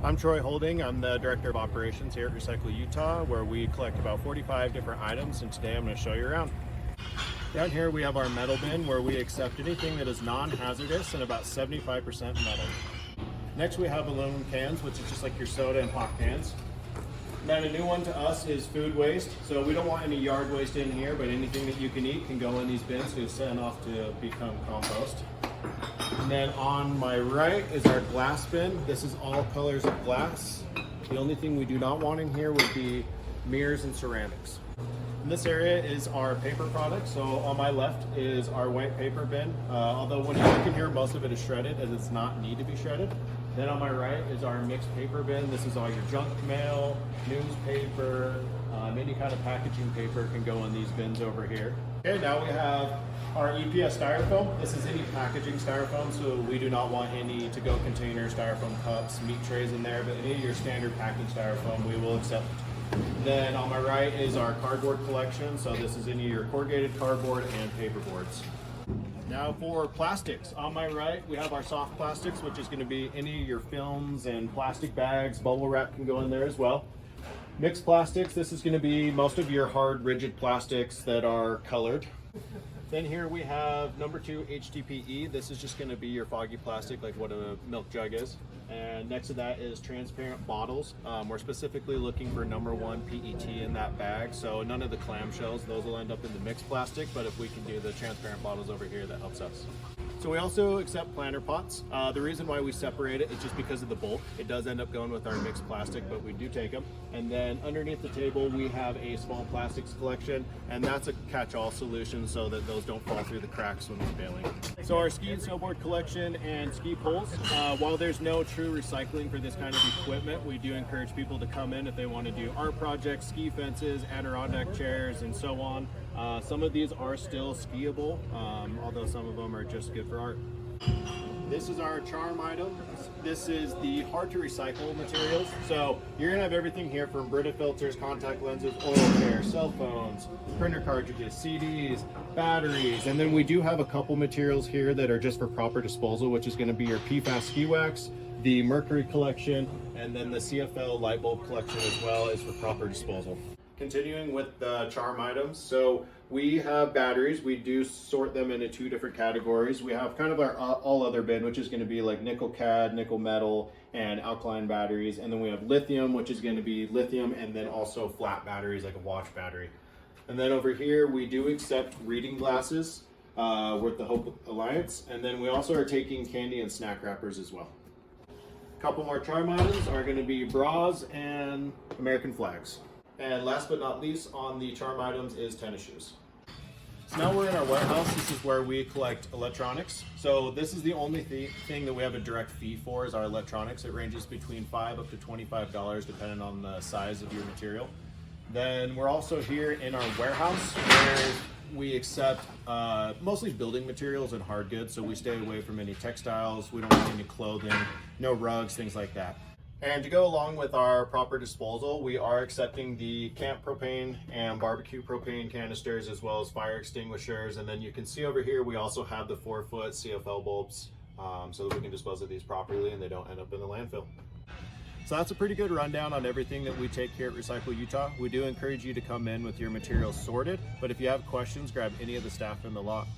I'm Troy Holding. I'm the Director of Operations here at Recycle Utah, where we collect about 45 different items, and today I'm going to show you around. Down here we have our metal bin, where we accept anything that is non-hazardous and about 75% metal. Next we have aluminum cans, which is just like your soda and pop cans. Then a new one to us is food waste. So we don't want any yard waste in here, but anything that you can eat can go in these bins to send off to become compost. And then on my right is our glass bin. This is all colors of glass. The only thing we do not want in here would be mirrors and ceramics. In this area is our paper products. So on my left is our white paper bin. Although when you look in here, most of it is shredded, as it's not need to be shredded. Then on my right is our mixed paper bin. This is all your junk mail, newspaper, any kind of packaging paper can go in these bins over here. Okay, now we have our EPS styrofoam. This is any packaging styrofoam, so we do not want any to-go containers, styrofoam cups, meat trays in there, but any of your standard packing styrofoam we will accept. Then on my right is our cardboard collection. So this is any of your corrugated cardboard and paper boards. Now for plastics, on my right we have our soft plastics, which is going to be any of your films and plastic bags. Bubble wrap can go in there as well. Mixed plastics, this is going to be most of your hard rigid plastics that are colored. Then here we have number 2 HDPE. This is just going to be your foggy plastic, like what a milk jug is. And next to that is transparent bottles. We're specifically looking for number 1 PET in that bag. So none of the clamshells, those will end up in the mixed plastic, but if we can do the transparent bottles over here, that helps us. So we also accept planter pots. The reason why we separate it is just because of the bulk. It does end up going with our mixed plastic, but we do take them. And then underneath the table, we have a small plastics collection, and that's a catch-all solution so that those don't fall through the cracks when we're bailing. So our ski and snowboard collection and ski poles, while there's no true recycling for this kind of equipment, we do encourage people to come in if they want to do art projects, ski fences, Adirondack chairs, and so on. Some of these are still skiable, although some of them are just good for art. This is our charm item. This is the hard to recycle materials. So you're gonna have everything here from Brita filters, contact lenses, oil care, cell phones, printer cartridges, CDs, batteries. And then we do have a couple materials here that are just for proper disposal, which is gonna be your PFAS ski wax, the mercury collection, and then the CFL light bulb collection as well is for proper disposal. Continuing with the charm items, so we have batteries. We do sort them into 2 different categories. We have kind of our all other bin, which is going to be like nickel cad, nickel metal, and alkaline batteries. And then we have lithium, which is going to be lithium, and then also flat batteries like a watch battery. And then over here, we do accept reading glasses with the Hope Alliance. And then we also are taking candy and snack wrappers as well. A couple more charm items are going to be bras and American flags. And last but not least on the charm items is tennis shoes. So now we're in our warehouse. This is where we collect electronics. So this is the only thing that we have a direct fee for is our electronics. It ranges between $5 up to $25 depending on the size of your material. Then we're also here in our warehouse where we accept mostly building materials and hard goods. So we stay away from any textiles. We don't want any clothing, no rugs, things like that. And to go along with our proper disposal, we are accepting the camp propane and barbecue propane canisters as well as fire extinguishers. And then you can see over here, we also have the 4-foot CFL bulbs so that we can dispose of these properly and they don't end up in the landfill. So that's a pretty good rundown on everything that we take here at Recycle Utah. We do encourage you to come in with your materials sorted, but if you have questions, grab any of the staff in the lot.